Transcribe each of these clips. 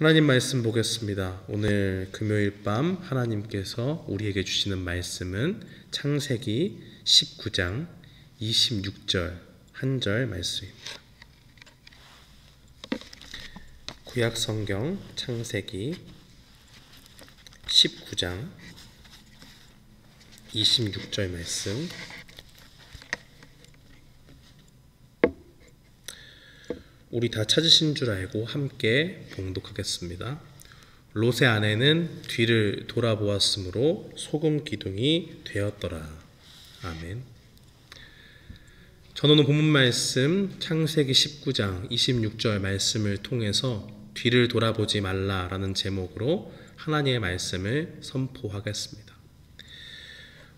하나님 말씀 보겠습니다. 오늘 금요일 밤 하나님께서 우리에게 주시는 말씀은 창세기 19장 26절 한 절 말씀입니다. 구약 성경 창세기 19장 26절 말씀. 우리 다 찾으신 줄 알고 함께 봉독하겠습니다. 롯의 아내는 뒤를 돌아보았으므로 소금 기둥이 되었더라. 아멘. 저는 오늘 본문 말씀 창세기 19장 26절 말씀을 통해서 뒤를 돌아보지 말라라는 제목으로 하나님의 말씀을 선포하겠습니다.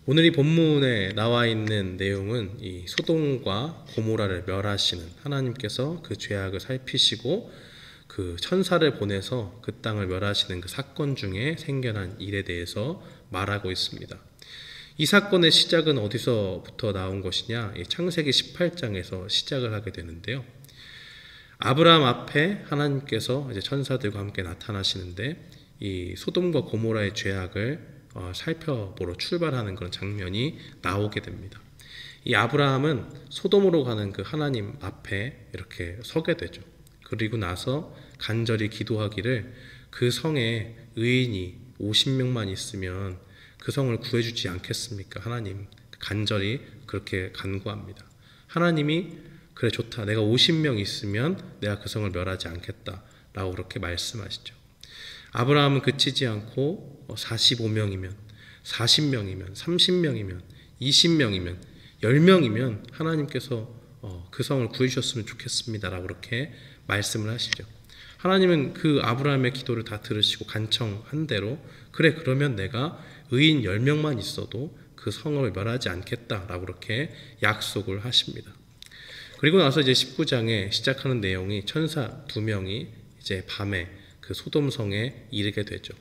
오늘 이 본문에 나와 있는 내용은 이 소돔과 고모라를 멸하시는 하나님께서 그 죄악을 살피시고 그 천사를 보내서 그 땅을 멸하시는 그 사건 중에 생겨난 일에 대해서 말하고 있습니다. 이 사건의 시작은 어디서부터 나온 것이냐? 이 창세기 18장에서 시작을 하게 되는데요. 아브라함 앞에 하나님께서 이제 천사들과 함께 나타나시는데 이 소돔과 고모라의 죄악을 살펴보러 출발하는 그런 장면이 나오게 됩니다. 이 아브라함은 소돔으로 가는 그 하나님 앞에 이렇게 서게 되죠. 그리고 나서 간절히 기도하기를 그 성에 의인이 50명만 있으면 그 성을 구해주지 않겠습니까? 하나님, 간절히 그렇게 간구합니다. 하나님이 그래 좋다, 내가 50명 있으면 내가 그 성을 멸하지 않겠다 라고 그렇게 말씀하시죠. 아브라함은 그치지 않고 45명이면 40명이면 30명이면 20명이면 10명이면 하나님께서 그 성을 구해주셨으면 좋겠습니다 라고 그렇게 말씀을 하시죠. 하나님은 그 아브라함의 기도를 다 들으시고 간청한 대로 그래 그러면 내가 의인 10명만 있어도 그 성을 멸하지 않겠다 라고 그렇게 약속을 하십니다. 그리고 나서 이제 19장에 시작하는 내용이 천사 2명이 이제 밤에 그 소돔성에 이르게 되죠.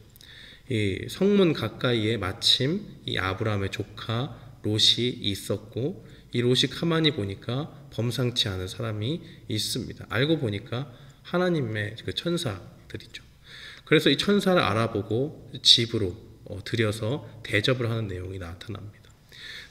이 성문 가까이에 마침 이 아브라함의 조카 롯이 있었고 이 롯이 가만히 보니까 범상치 않은 사람이 있습니다. 알고 보니까 하나님의 그 천사들이죠. 그래서 이 천사를 알아보고 집으로 들여서 대접을 하는 내용이 나타납니다.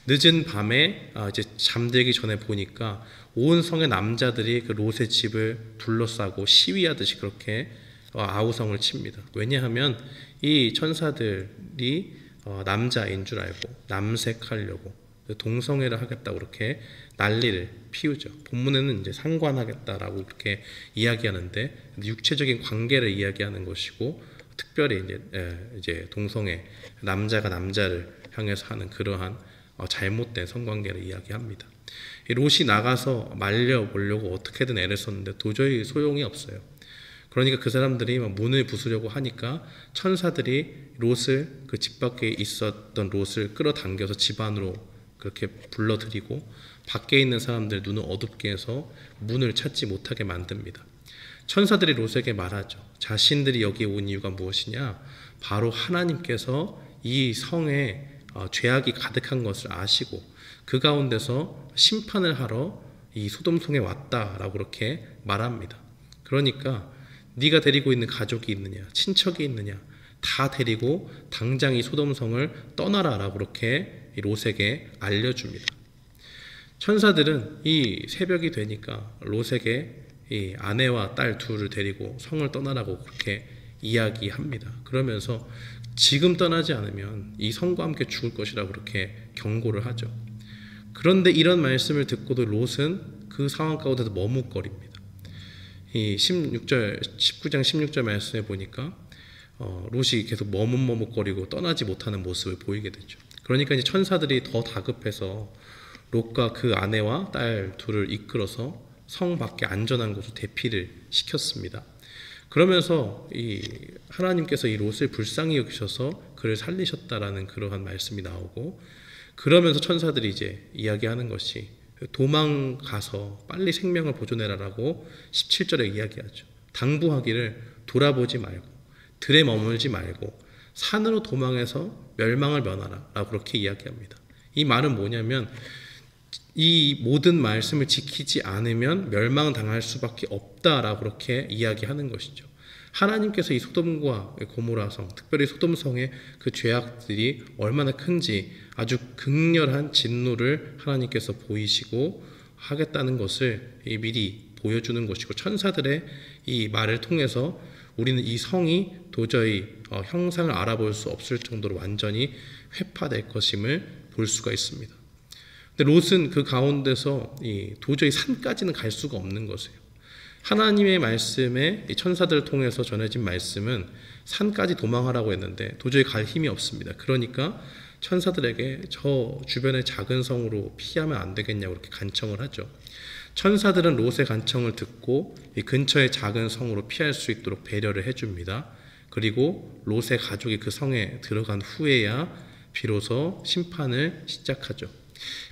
늦은 밤에 이제 잠들기 전에 보니까 온 성의 남자들이 그 롯의 집을 둘러싸고 시위하듯이 그렇게 아우성을 칩니다. 왜냐하면 이 천사들이 남자인 줄 알고 남색하려고 동성애를 하겠다고 그렇게 난리를 피우죠. 본문에는 이제 상관하겠다라고 그렇게 이야기하는데 육체적인 관계를 이야기하는 것이고 특별히 이제 동성애, 남자가 남자를 향해서 하는 그러한 잘못된 성관계를 이야기합니다. 롯이 나가서 말려보려고 어떻게든 애를 썼는데 도저히 소용이 없어요. 그러니까 그 사람들이 막 문을 부수려고 하니까 천사들이 롯을 그 집 밖에 있었던 롯을 끌어당겨서 집 안으로 그렇게 불러들이고 밖에 있는 사람들 눈을 어둡게 해서 문을 찾지 못하게 만듭니다. 천사들이 롯에게 말하죠. 자신들이 여기에 온 이유가 무엇이냐? 바로 하나님께서 이 성에 죄악이 가득한 것을 아시고 그 가운데서 심판을 하러 이 소돔성에 왔다라고 그렇게 말합니다. 그러니까 네가 데리고 있는 가족이 있느냐, 친척이 있느냐, 다 데리고 당장 이 소돔성을 떠나라라고 그렇게 롯에게 알려줍니다. 천사들은 이 새벽이 되니까 롯에게 이 아내와 딸 둘을 데리고 성을 떠나라고 그렇게 이야기합니다. 그러면서 지금 떠나지 않으면 이 성과 함께 죽을 것이라고 그렇게 경고를 하죠. 그런데 이런 말씀을 듣고도 롯은 그 상황 가운데서 머뭇거립니다. 이 19장 16절 말씀에 보니까 롯이 계속 머뭇머뭇거리고 떠나지 못하는 모습을 보이게 되죠. 그러니까 이제 천사들이 더 다급해서 롯과 그 아내와 딸 둘을 이끌어서 성 밖에 안전한 곳으로 대피를 시켰습니다. 그러면서 이 하나님께서 이 롯을 불쌍히 여기셔서 그를 살리셨다라는 그러한 말씀이 나오고 그러면서 천사들이 이제 이야기하는 것이 도망가서 빨리 생명을 보존해라라고 17절에 이야기하죠. 당부하기를 돌아보지 말고 들에 머물지 말고 산으로 도망해서 멸망을 면하라 라고 그렇게 이야기합니다. 이 말은 뭐냐면 이 모든 말씀을 지키지 않으면 멸망당할 수밖에 없다라고 그렇게 이야기하는 것이죠. 하나님께서 이 소돔과 고모라 성, 특별히 소돔 성의 그 죄악들이 얼마나 큰지 아주 극렬한 진노를 하나님께서 보이시고 하겠다는 것을 미리 보여주는 것이고, 천사들의 이 말을 통해서 우리는 이 성이 도저히 형상을 알아볼 수 없을 정도로 완전히 회파될 것임을 볼 수가 있습니다. 근데 롯은 그 가운데서 도저히 산까지는 갈 수가 없는 것이에요. 하나님의 말씀에 천사들을 통해서 전해진 말씀은 산까지 도망하라고 했는데 도저히 갈 힘이 없습니다. 그러니까 천사들에게 저 주변의 작은 성으로 피하면 안 되겠냐고 그렇게 간청을 하죠. 천사들은 롯의 간청을 듣고 이 근처의 작은 성으로 피할 수 있도록 배려를 해줍니다. 그리고 롯의 가족이 그 성에 들어간 후에야 비로소 심판을 시작하죠.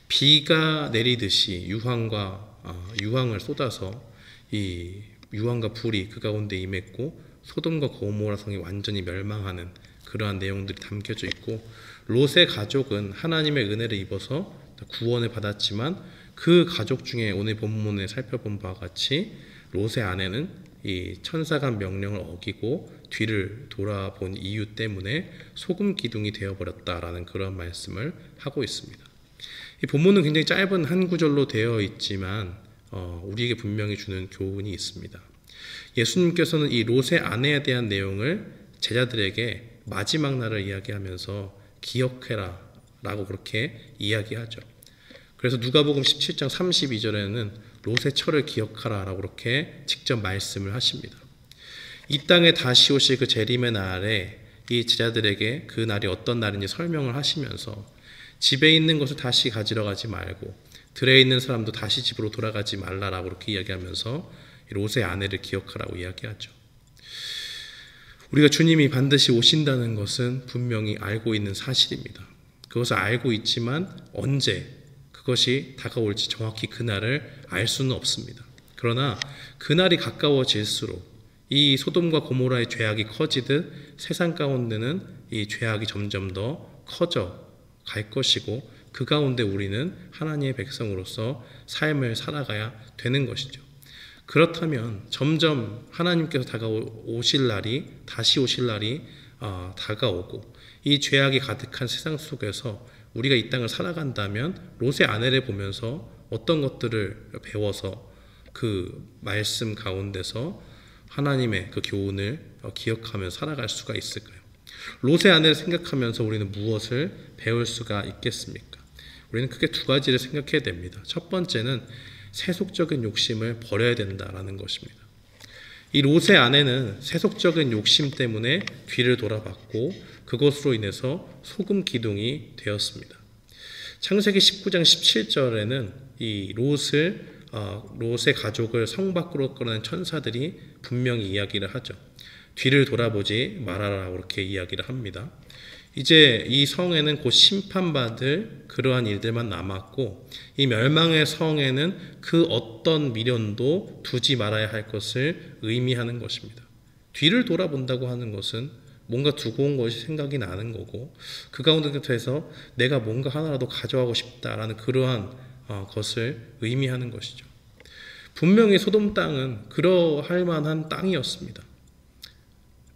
비가 내리듯이 유황을 쏟아서 이 유황과 불이 그 가운데 임했고, 소돔과 고모라 성이 완전히 멸망하는 그러한 내용들이 담겨져 있고, 롯의 가족은 하나님의 은혜를 입어서 구원을 받았지만 그 가족 중에 오늘 본문에 살펴본 바와 같이 롯의 아내는 이 천사가 명령을 어기고 뒤를 돌아본 이유 때문에 소금 기둥이 되어버렸다라는 그런 말씀을 하고 있습니다. 이 본문은 굉장히 짧은 한 구절로 되어 있지만 우리에게 분명히 주는 교훈이 있습니다. 예수님께서는 이 롯의 아내에 대한 내용을 제자들에게 마지막 날을 이야기하면서 기억해라 라고 그렇게 이야기하죠. 그래서 누가복음 17장 32절에는 롯의 철을 기억하라 라고 그렇게 직접 말씀을 하십니다. 이 땅에 다시 오실 그 재림의 날에 이 제자들에게 그 날이 어떤 날인지 설명을 하시면서 집에 있는 것을 다시 가지러 가지 말고 들에 있는 사람도 다시 집으로 돌아가지 말라라고 그렇게 이야기하면서 롯의 아내를 기억하라고 이야기하죠. 우리가 주님이 반드시 오신다는 것은 분명히 알고 있는 사실입니다. 그것을 알고 있지만 언제 그것이 다가올지 정확히 그날을 알 수는 없습니다. 그러나 그날이 가까워질수록 이 소돔과 고모라의 죄악이 커지듯 세상 가운데는 이 죄악이 점점 더 커져 갈 것이고, 그 가운데 우리는 하나님의 백성으로서 삶을 살아가야 되는 것이죠. 그렇다면 점점 하나님께서 다시 오실 날이 다가오고 이 죄악이 가득한 세상 속에서 우리가 이 땅을 살아간다면 롯의 아내를 보면서 어떤 것들을 배워서 그 말씀 가운데서 하나님의 그 교훈을 기억하며 살아갈 수가 있을까요? 롯의 아내를 생각하면서 우리는 무엇을 배울 수가 있겠습니까? 우리는 크게 두 가지를 생각해야 됩니다. 첫 번째는 세속적인 욕심을 버려야 된다라는 것입니다. 이 롯의 아내는 세속적인 욕심 때문에 뒤를 돌아봤고 그것으로 인해서 소금 기둥이 되었습니다. 창세기 19장 17절에는 이 롯의 가족을 성 밖으로 끌어낸 천사들이 분명히 이야기를 하죠. 뒤를 돌아보지 말아라 그렇게 이야기를 합니다. 이제 이 성에는 곧 심판받을 그러한 일들만 남았고 이 멸망의 성에는 그 어떤 미련도 두지 말아야 할 것을 의미하는 것입니다. 뒤를 돌아본다고 하는 것은 뭔가 두고 온 것이 생각이 나는 거고, 그 가운데서 내가 뭔가 하나라도 가져가고 싶다라는 그러한 것을 의미하는 것이죠. 분명히 소돔 땅은 그러할 만한 땅이었습니다.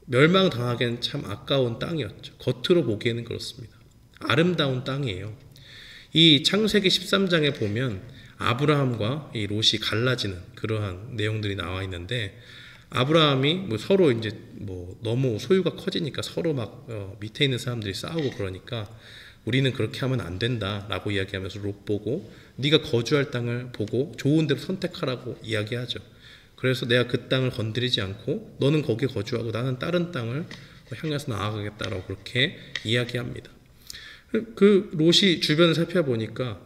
멸망당하기엔 참 아까운 땅이었죠. 겉으로 보기에는 그렇습니다. 아름다운 땅이에요. 이 창세기 13장에 보면 아브라함과 이 롯이 갈라지는 그러한 내용들이 나와 있는데, 아브라함이 서로 이제 너무 소유가 커지니까 서로 밑에 있는 사람들이 싸우고 그러니까 우리는 그렇게 하면 안 된다라고 이야기하면서 롯 보고 네가 거주할 땅을 보고 좋은 데로 선택하라고 이야기하죠. 그래서 내가 그 땅을 건드리지 않고 너는 거기 거주하고 나는 다른 땅을 향해서 나아가겠다라고 그렇게 이야기합니다. 그 롯이 주변을 살펴보니까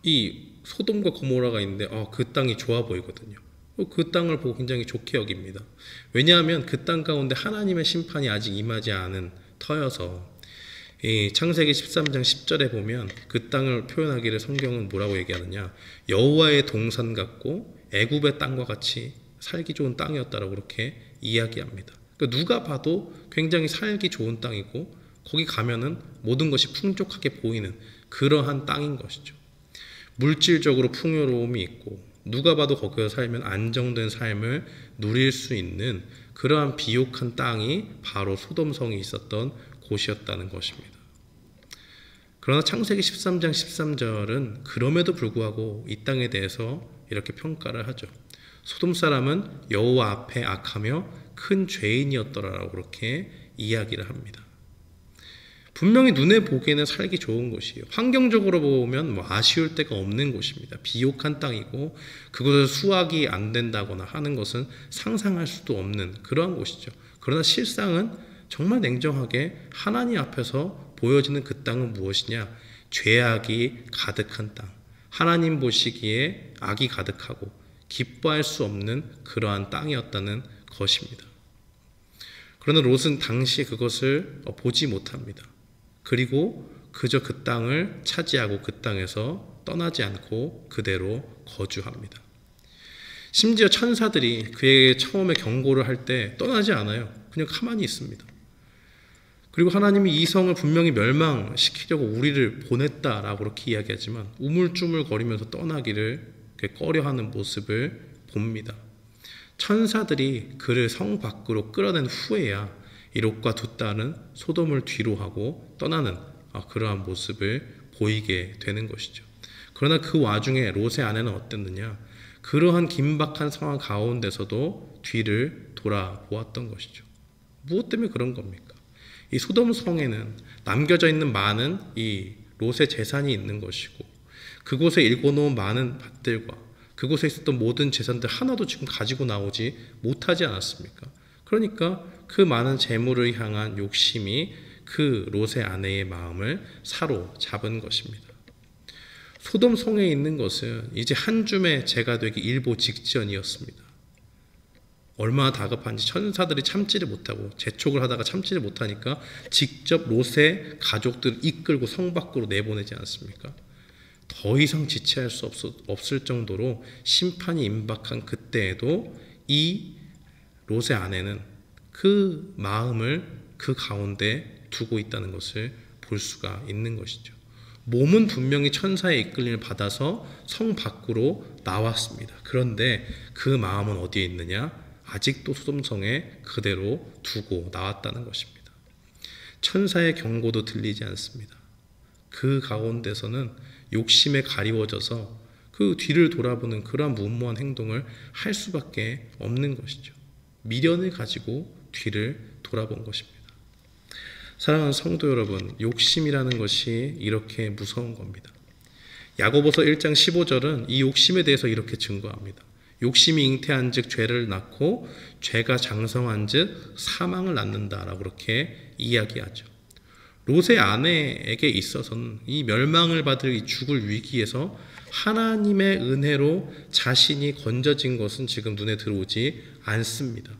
이 소돔과 고모라가 있는데 그 땅이 좋아 보이거든요. 그 땅을 보고 굉장히 좋게 여깁니다. 왜냐하면 그 땅 가운데 하나님의 심판이 아직 임하지 않은 터여서, 이 창세기 13장 10절에 보면 그 땅을 표현하기를 성경은 뭐라고 얘기하느냐, 여호와의 동산 같고 애굽의 땅과 같이 살기 좋은 땅이었다라고 그렇게 이야기합니다. 그러니까 누가 봐도 굉장히 살기 좋은 땅이고 거기 가면은 모든 것이 풍족하게 보이는 그러한 땅인 것이죠. 물질적으로 풍요로움이 있고 누가 봐도 거기서 살면 안정된 삶을 누릴 수 있는 그러한 비옥한 땅이 바로 소돔성이 있었던 곳이었다는 것입니다. 그러나 창세기 13장 13절은 그럼에도 불구하고 이 땅에 대해서 이렇게 평가를 하죠. 소돔 사람은 여호와 앞에 악하며 큰 죄인이었더라라고 그렇게 이야기를 합니다. 분명히 눈에 보기에는 살기 좋은 곳이에요. 환경적으로 보면 아쉬울 데가 없는 곳입니다. 비옥한 땅이고 그곳에서 수확이 안 된다거나 하는 것은 상상할 수도 없는 그러한 곳이죠. 그러나 실상은 정말 냉정하게 하나님 앞에서 보여지는 그 땅은 무엇이냐? 죄악이 가득한 땅. 하나님 보시기에 악이 가득하고 기뻐할 수 없는 그러한 땅이었다는 것입니다. 그러나 롯은 당시 그것을 보지 못합니다. 그리고 그저 그 땅을 차지하고 그 땅에서 떠나지 않고 그대로 거주합니다. 심지어 천사들이 그에게 처음에 경고를 할 때 떠나지 않아요. 그냥 가만히 있습니다. 그리고 하나님이 이 성을 분명히 멸망시키려고 우리를 보냈다라고 그렇게 이야기하지만 우물쭈물 거리면서 떠나기를 꺼려하는 모습을 봅니다. 천사들이 그를 성 밖으로 끌어낸 후에야 이 롯과 두 딸은 소돔을 뒤로 하고 떠나는 그러한 모습을 보이게 되는 것이죠. 그러나 그 와중에 롯의 아내는 어땠느냐? 그러한 긴박한 상황 가운데서도 뒤를 돌아보았던 것이죠. 무엇 때문에 그런 겁니까? 이 소돔 성에는 남겨져 있는 많은 이 롯의 재산이 있는 것이고 그곳에 일궈놓은 많은 밭들과 그곳에 있었던 모든 재산들 하나도 지금 가지고 나오지 못하지 않았습니까? 그러니까 그 많은 재물을 향한 욕심이 그 롯의 아내의 마음을 사로잡은 것입니다. 소돔 성에 있는 것은 이제 한 줌의 재가 되기 일보 직전이었습니다. 얼마나 다급한지 천사들이 참지를 못하고 재촉을 하다가 참지를 못하니까 직접 롯의 가족들을 이끌고 성 밖으로 내보내지 않습니까? 더 이상 지체할 수 없을 정도로 심판이 임박한 그때에도 이 롯의 아내는 그 마음을 그 가운데 두고 있다는 것을 볼 수가 있는 것이죠. 몸은 분명히 천사의 이끌림을 받아서 성 밖으로 나왔습니다. 그런데 그 마음은 어디에 있느냐? 아직도 소돔성에 그대로 두고 나왔다는 것입니다. 천사의 경고도 들리지 않습니다. 그 가운데서는 욕심에 가리워져서 그 뒤를 돌아보는 그러한 무모한 행동을 할 수밖에 없는 것이죠. 미련을 가지고 뒤를 돌아본 것입니다. 사랑하는 성도 여러분, 욕심이라는 것이 이렇게 무서운 겁니다. 야고보서 1장 15절은 이 욕심에 대해서 이렇게 증거합니다. 욕심이 잉태한 즉 죄를 낳고 죄가 장성한 즉 사망을 낳는다라고 그렇게 이야기하죠. 롯의 아내에게 있어서는 이 멸망을 받을 이 죽을 위기에서 하나님의 은혜로 자신이 건져진 것은 지금 눈에 들어오지 않습니다.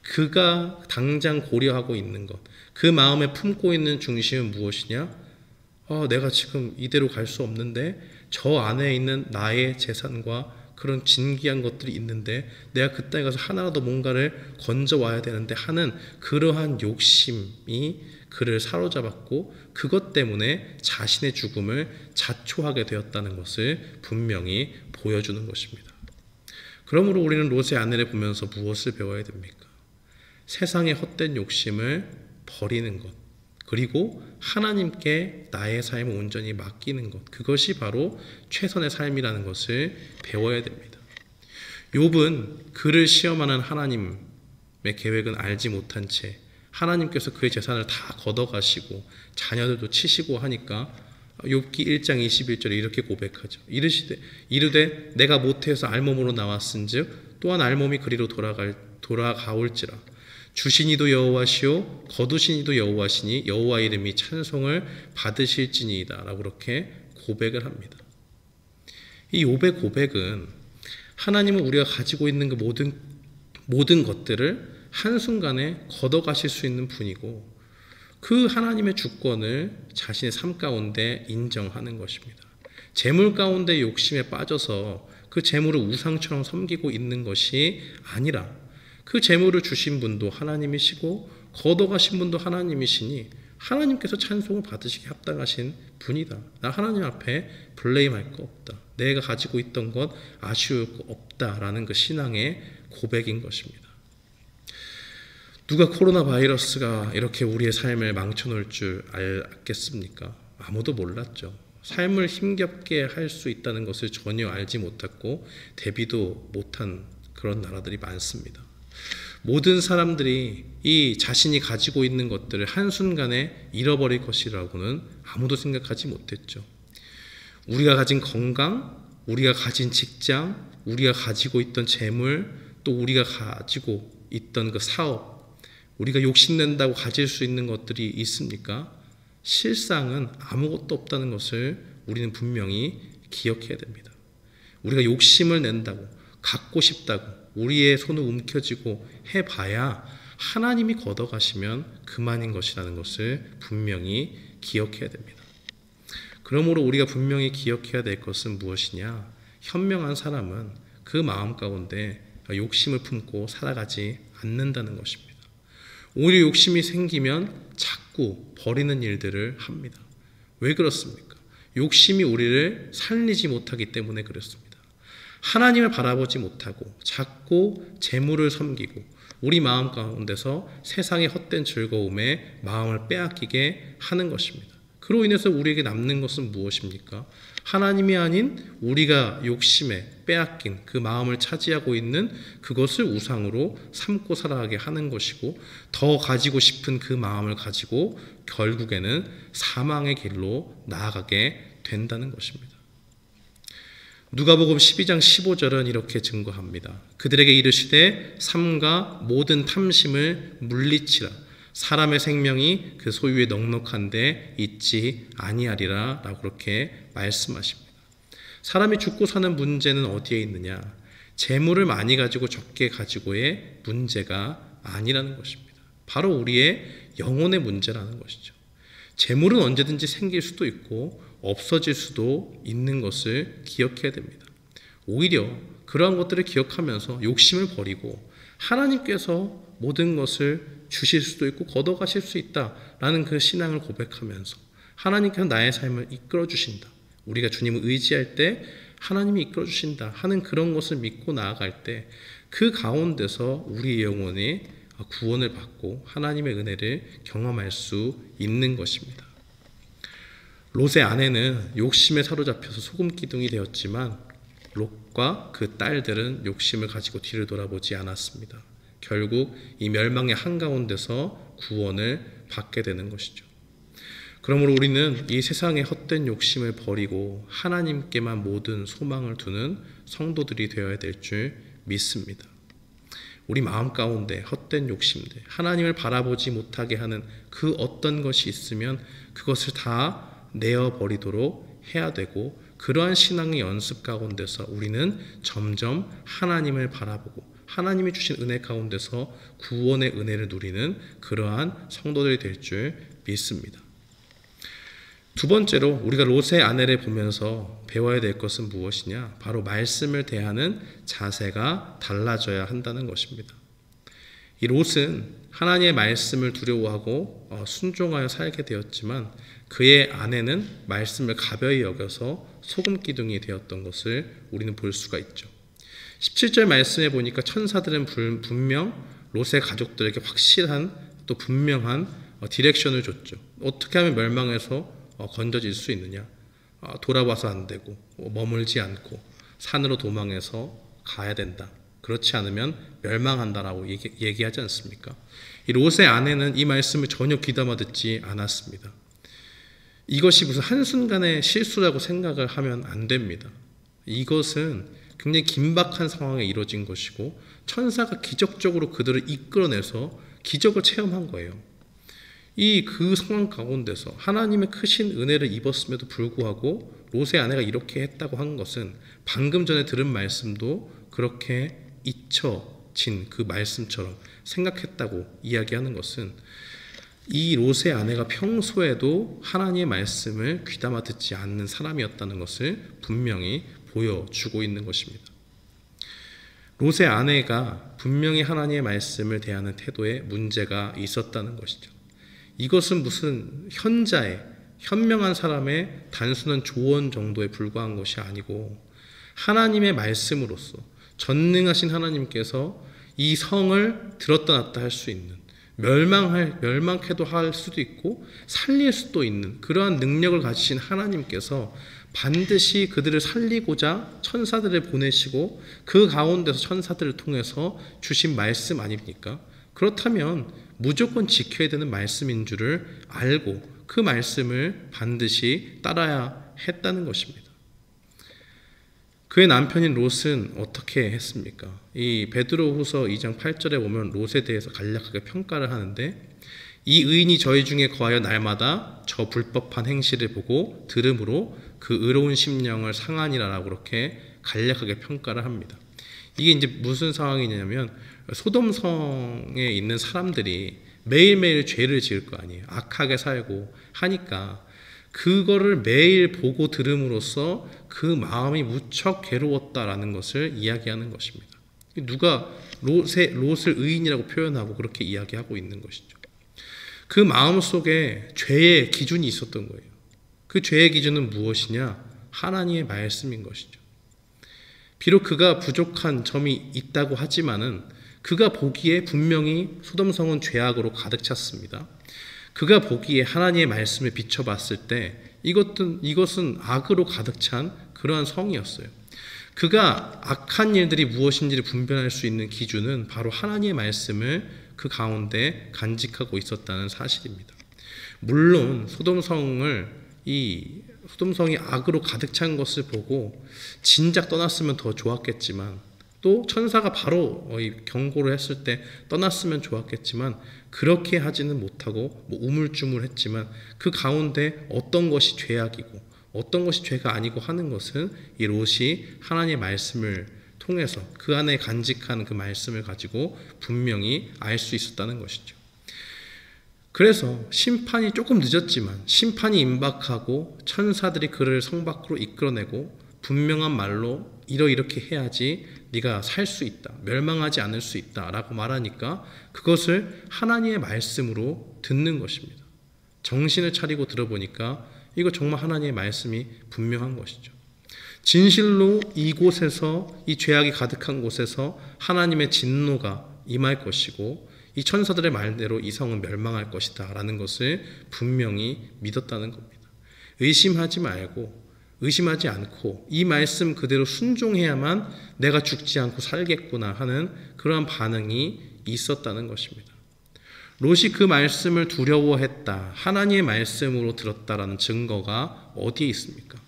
그가 당장 고려하고 있는 것, 그 마음에 품고 있는 중심은 무엇이냐? 내가 지금 이대로 갈 수 없는데 저 안에 있는 나의 재산과 그런 진귀한 것들이 있는데 내가 그 땅에 가서 하나라도 뭔가를 건져와야 되는데 하는 그러한 욕심이 그를 사로잡았고 그것 때문에 자신의 죽음을 자초하게 되었다는 것을 분명히 보여주는 것입니다. 그러므로 우리는 롯의 아내를 보면서 무엇을 배워야 됩니까? 세상의 헛된 욕심을 버리는 것, 그리고 하나님께 나의 삶을 온전히 맡기는 것, 그것이 바로 최선의 삶이라는 것을 배워야 됩니다. 욥은 그를 시험하는 하나님의 계획은 알지 못한 채 하나님께서 그의 재산을 다 걷어가시고 자녀들도 치시고 하니까 욥기 1장 21절에 이렇게 고백하죠. 이르되 내가 모태에서 알몸으로 나왔은즉 또한 알몸이 그리로 돌아가올지라. 주신 이도 여호와시오 거두신 이도 여호와시니 여호와 이름이 찬송을 받으실지니이다 라고 그렇게 고백을 합니다. 이 욥의 고백은 하나님은 우리가 가지고 있는 그 모든 것들을 한순간에 걷어가실 수 있는 분이고 그 하나님의 주권을 자신의 삶 가운데 인정하는 것입니다. 재물 가운데 욕심에 빠져서 그 재물을 우상처럼 섬기고 있는 것이 아니라 그 재물을 주신 분도 하나님이시고 걷어가신 분도 하나님이시니 하나님께서 찬송을 받으시기 합당하신 분이다. 나 하나님 앞에 블레임할 거 없다. 내가 가지고 있던 것 아쉬울 거 없다라는 그 신앙의 고백인 것입니다. 누가 코로나 바이러스가 이렇게 우리의 삶을 망쳐놓을 줄 알겠습니까? 아무도 몰랐죠. 삶을 힘겹게 할 수 있다는 것을 전혀 알지 못했고 대비도 못한 그런 나라들이 많습니다. 모든 사람들이 이 자신이 가지고 있는 것들을 한순간에 잃어버릴 것이라고는 아무도 생각하지 못했죠. 우리가 가진 건강, 우리가 가진 직장, 우리가 가지고 있던 재물, 또 우리가 가지고 있던 그 사업, 우리가 욕심낸다고 가질 수 있는 것들이 있습니까? 실상은 아무것도 없다는 것을 우리는 분명히 기억해야 됩니다. 우리가 욕심을 낸다고, 갖고 싶다고 우리의 손을 움켜쥐고 해봐야 하나님이 걷어가시면 그만인 것이라는 것을 분명히 기억해야 됩니다. 그러므로 우리가 분명히 기억해야 될 것은 무엇이냐? 현명한 사람은 그 마음 가운데 욕심을 품고 살아가지 않는다는 것입니다. 오히려 욕심이 생기면 자꾸 버리는 일들을 합니다. 왜 그렇습니까? 욕심이 우리를 살리지 못하기 때문에 그렇습니다. 하나님을 바라보지 못하고 자꾸 재물을 섬기고 우리 마음 가운데서 세상의 헛된 즐거움에 마음을 빼앗기게 하는 것입니다. 그로 인해서 우리에게 남는 것은 무엇입니까? 하나님이 아닌 우리가 욕심에 빼앗긴 그 마음을 차지하고 있는 그것을 우상으로 삼고 살아가게 하는 것이고 더 가지고 싶은 그 마음을 가지고 결국에는 사망의 길로 나아가게 된다는 것입니다. 누가복음 12장 15절은 이렇게 증거합니다. 그들에게 이르시되 삼가 모든 탐심을 물리치라. 사람의 생명이 그 소유에 넉넉한데 있지 아니하리라 라고 그렇게 말씀하십니다. 사람이 죽고 사는 문제는 어디에 있느냐? 재물을 많이 가지고 적게 가지고의 문제가 아니라는 것입니다. 바로 우리의 영혼의 문제라는 것이죠. 재물은 언제든지 생길 수도 있고 없어질 수도 있는 것을 기억해야 됩니다. 오히려 그러한 것들을 기억하면서 욕심을 버리고 하나님께서 모든 것을 주실 수도 있고 걷어가실 수 있다라는 그 신앙을 고백하면서 하나님께서 나의 삶을 이끌어 주신다. 우리가 주님을 의지할 때 하나님이 이끌어 주신다 하는 그런 것을 믿고 나아갈 때 그 가운데서 우리의 영혼이 구원을 받고 하나님의 은혜를 경험할 수 있는 것입니다. 롯의 아내는 욕심에 사로잡혀서 소금기둥이 되었지만 롯과 그 딸들은 욕심을 가지고 뒤를 돌아보지 않았습니다. 결국 이 멸망의 한가운데서 구원을 받게 되는 것이죠. 그러므로 우리는 이 세상의 헛된 욕심을 버리고 하나님께만 모든 소망을 두는 성도들이 되어야 될 줄 믿습니다. 우리 마음 가운데 헛된 욕심들, 하나님을 바라보지 못하게 하는 그 어떤 것이 있으면 그것을 다 내어버리도록 해야 되고 그러한 신앙의 연습 가운데서 우리는 점점 하나님을 바라보고 하나님이 주신 은혜 가운데서 구원의 은혜를 누리는 그러한 성도들이 될 줄 믿습니다. 두 번째로 우리가 롯의 아내를 보면서 배워야 될 것은 무엇이냐? 바로 말씀을 대하는 자세가 달라져야 한다는 것입니다. 이 롯은 하나님의 말씀을 두려워하고 순종하여 살게 되었지만 그의 아내는 말씀을 가벼이 여겨서 소금기둥이 되었던 것을 우리는 볼 수가 있죠. 17절 말씀에 보니까 천사들은 분명 롯의 가족들에게 확실한 또 분명한 디렉션을 줬죠. 어떻게 하면 멸망에서 건져질 수 있느냐? 돌아와서 안 되고 머물지 않고 산으로 도망해서 가야 된다. 그렇지 않으면 멸망한다라고 얘기하지 않습니까? 이 롯의 아내는 이 말씀을 전혀 귀담아 듣지 않았습니다. 이것이 무슨 한순간의 실수라고 생각을 하면 안 됩니다. 이것은 굉장히 긴박한 상황에 이루어진 것이고 천사가 기적적으로 그들을 이끌어내서 기적을 체험한 거예요. 그 상황 가운데서 하나님의 크신 은혜를 입었음에도 불구하고 롯의 아내가 이렇게 했다고 한 것은 방금 전에 들은 말씀도 그렇게 잊혀진 그 말씀처럼 생각했다고 이야기하는 것은 이 롯의 아내가 평소에도 하나님의 말씀을 귀담아 듣지 않는 사람이었다는 것을 분명히 보여주고 있는 것입니다. 롯의 아내가 분명히 하나님의 말씀을 대하는 태도에 문제가 있었다는 것이죠. 이것은 무슨 현명한 사람의 단순한 조언 정도에 불과한 것이 아니고 하나님의 말씀으로써 전능하신 하나님께서 이 성을 들었다 놨다 할 수 있는, 멸망해도 할 수도 있고 살릴 수도 있는 그러한 능력을 가지신 하나님께서 반드시 그들을 살리고자 천사들을 보내시고 그 가운데서 천사들을 통해서 주신 말씀 아닙니까? 그렇다면 무조건 지켜야 되는 말씀인 줄을 알고 그 말씀을 반드시 따라야 했다는 것입니다. 그의 남편인 롯은 어떻게 했습니까? 이 베드로후서 2장 8절에 보면 롯에 대해서 간략하게 평가를 하는데, 이 의인이 저희 중에 거하여 날마다 저 불법한 행실을 보고 들음으로 그 의로운 심령을 상하니라라고 그렇게 간략하게 평가를 합니다. 이게 이제 무슨 상황이냐면 소돔성에 있는 사람들이 매일매일 죄를 지을 거 아니에요. 악하게 살고 하니까 그거를 매일 보고 들음으로써 그 마음이 무척 괴로웠다라는 것을 이야기하는 것입니다. 누가 롯을 의인이라고 표현하고 그렇게 이야기하고 있는 것이죠. 그 마음 속에 죄의 기준이 있었던 거예요. 그 죄의 기준은 무엇이냐? 하나님의 말씀인 것이죠. 비록 그가 부족한 점이 있다고 하지만은 그가 보기에 분명히 소돔성은 죄악으로 가득 찼습니다. 그가 보기에 하나님의 말씀을 비춰봤을 때 이것은 악으로 가득 찬 그러한 성이었어요. 그가 악한 일들이 무엇인지를 분별할 수 있는 기준은 바로 하나님의 말씀을 그 가운데 간직하고 있었다는 사실입니다. 물론 소돔성이 악으로 가득 찬 것을 보고 진작 떠났으면 더 좋았겠지만, 또 천사가 바로 경고를 했을 때 떠났으면 좋았겠지만 그렇게 하지는 못하고 우물쭈물했지만 그 가운데 어떤 것이 죄악이고 어떤 것이 죄가 아니고 하는 것은 이 롯이 하나님의 말씀을 통해서 그 안에 간직하는 그 말씀을 가지고 분명히 알 수 있었다는 것이죠. 그래서 심판이 조금 늦었지만 심판이 임박하고 천사들이 그를 성 밖으로 이끌어내고 분명한 말로 이렇게 해야지 네가 살 수 있다, 멸망하지 않을 수 있다 라고 말하니까 그것을 하나님의 말씀으로 듣는 것입니다. 정신을 차리고 들어보니까 이거 정말 하나님의 말씀이 분명한 것이죠. 진실로 이곳에서, 이 죄악이 가득한 곳에서 하나님의 진노가 임할 것이고 이 천사들의 말대로 이 성은 멸망할 것이다 라는 것을 분명히 믿었다는 겁니다. 의심하지 않고 이 말씀 그대로 순종해야만 내가 죽지 않고 살겠구나 하는 그러한 반응이 있었다는 것입니다. 롯이 그 말씀을 두려워했다, 하나님의 말씀으로 들었다라는 증거가 어디에 있습니까?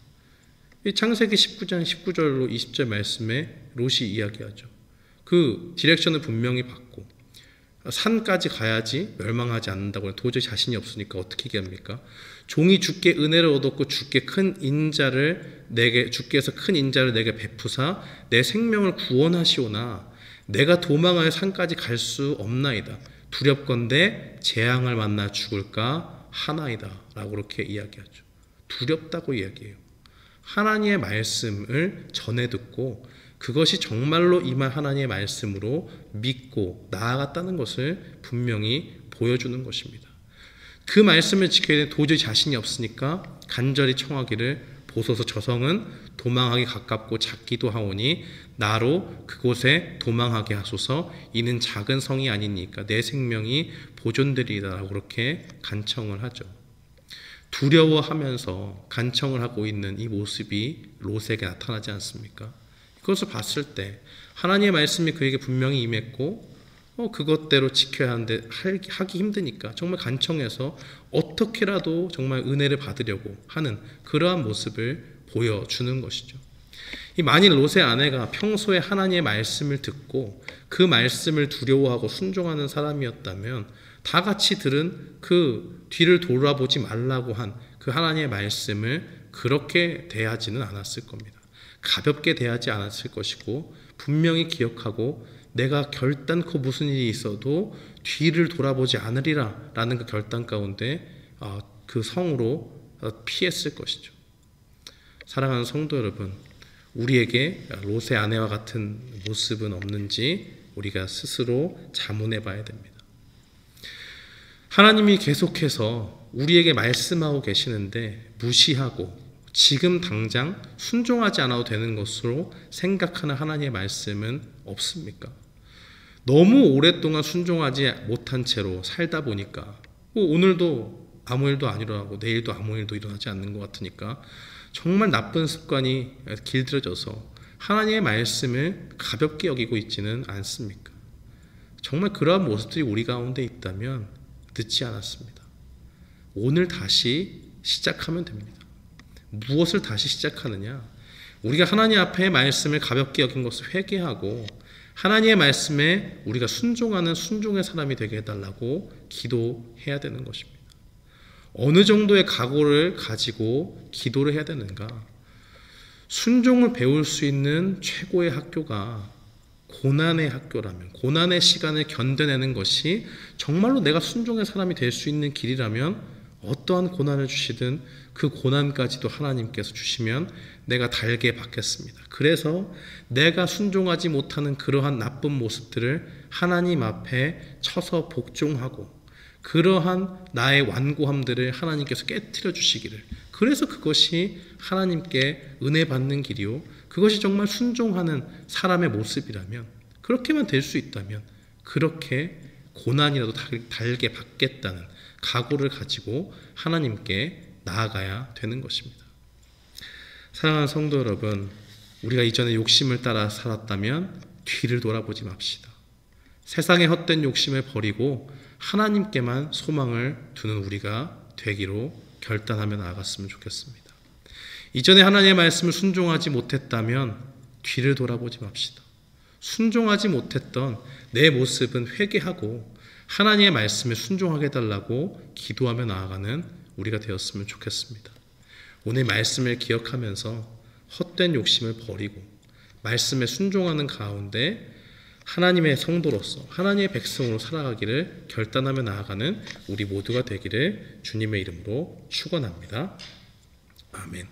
이 창세기 19장 19절로 20절 말씀에 롯이 이야기하죠. 그 디렉션을 분명히 받고 산까지 가야지 멸망하지 않는다고 도저히 자신이 없으니까 어떻게 얘기합니까? 종이 주께 은혜를 얻었고 주께서 큰 인자를 내게 베푸사 내 생명을 구원하시오나 내가 도망하여 산까지 갈 수 없나이다. 두렵건대 재앙을 만나 죽을까 하나이다 라고 그렇게 이야기하죠. 두렵다고 이야기해요. 하나님의 말씀을 전해 듣고 그것이 정말로 임할 하나님의 말씀으로 믿고 나아갔다는 것을 분명히 보여주는 것입니다. 그 말씀을 지켜야 되는 도저히 자신이 없으니까 간절히 청하기를 보소서 저성은 도망하기 가깝고 작기도 하오니 나로 그곳에 도망하게 하소서 이는 작은 성이 아니니까 내 생명이 보존되리라고 그렇게 간청을 하죠. 두려워하면서 간청을 하고 있는 이 모습이 롯에게 나타나지 않습니까? 그것을 봤을 때 하나님의 말씀이 그에게 분명히 임했고 그것대로 지켜야 하는데 하기 힘드니까 정말 간청해서 어떻게라도 정말 은혜를 받으려고 하는 그러한 모습을 보여주는 것이죠. 이 만일 롯의 아내가 평소에 하나님의 말씀을 듣고 그 말씀을 두려워하고 순종하는 사람이었다면 다 같이 들은 그 뒤를 돌아보지 말라고 한 그 하나님의 말씀을 그렇게 대하지는 않았을 겁니다. 가볍게 대하지 않았을 것이고 분명히 기억하고 내가 결단코 무슨 일이 있어도 뒤를 돌아보지 않으리라 라는 그 결단 가운데 그 성으로 피했을 것이죠. 사랑하는 성도 여러분, 우리에게 롯의 아내와 같은 모습은 없는지 우리가 스스로 자문해 봐야 됩니다. 하나님이 계속해서 우리에게 말씀하고 계시는데 무시하고 지금 당장 순종하지 않아도 되는 것으로 생각하는 하나님의 말씀은 없습니까? 너무 오랫동안 순종하지 못한 채로 살다 보니까 오늘도 아무 일도 안 일어나고 내일도 아무 일도 일어나지 않는 것 같으니까 정말 나쁜 습관이 길들여져서 하나님의 말씀을 가볍게 여기고 있지는 않습니까? 정말 그러한 모습들이 우리 가운데 있다면 늦지 않았습니다. 오늘 다시 시작하면 됩니다. 무엇을 다시 시작하느냐? 우리가 하나님 앞에 말씀을 가볍게 여긴 것을 회개하고 하나님의 말씀에 우리가 순종하는 순종의 사람이 되게 해달라고 기도해야 되는 것입니다. 어느 정도의 각오를 가지고 기도를 해야 되는가? 순종을 배울 수 있는 최고의 학교가 고난의 학교라면, 고난의 시간을 견뎌내는 것이 정말로 내가 순종의 사람이 될 수 있는 길이라면 어떠한 고난을 주시든 그 고난까지도 하나님께서 주시면 내가 달게 받겠습니다. 그래서 내가 순종하지 못하는 그러한 나쁜 모습들을 하나님 앞에 쳐서 복종하고 그러한 나의 완고함들을 하나님께서 깨트려 주시기를, 그래서 그것이 하나님께 은혜 받는 길이요, 그것이 정말 순종하는 사람의 모습이라면, 그렇게만 될 수 있다면 그렇게 고난이라도 달게 받겠다는 각오를 가지고 하나님께 나아가야 되는 것입니다. 사랑하는 성도 여러분, 우리가 이전에 욕심을 따라 살았다면 뒤를 돌아보지 맙시다. 세상의 헛된 욕심을 버리고 하나님께만 소망을 두는 우리가 되기로 결단하며 나아갔으면 좋겠습니다. 이전에 하나님의 말씀을 순종하지 못했다면 뒤를 돌아보지 맙시다. 순종하지 못했던 내 모습은 회개하고 하나님의 말씀에 순종하게 해달라고 기도하며 나아가는 우리가 되었으면 좋겠습니다. 오늘 말씀을 기억하면서 헛된 욕심을 버리고 말씀에 순종하는 가운데 하나님의 성도로서 하나님의 백성으로 살아가기를 결단하며 나아가는 우리 모두가 되기를 주님의 이름으로 축원합니다. 아멘.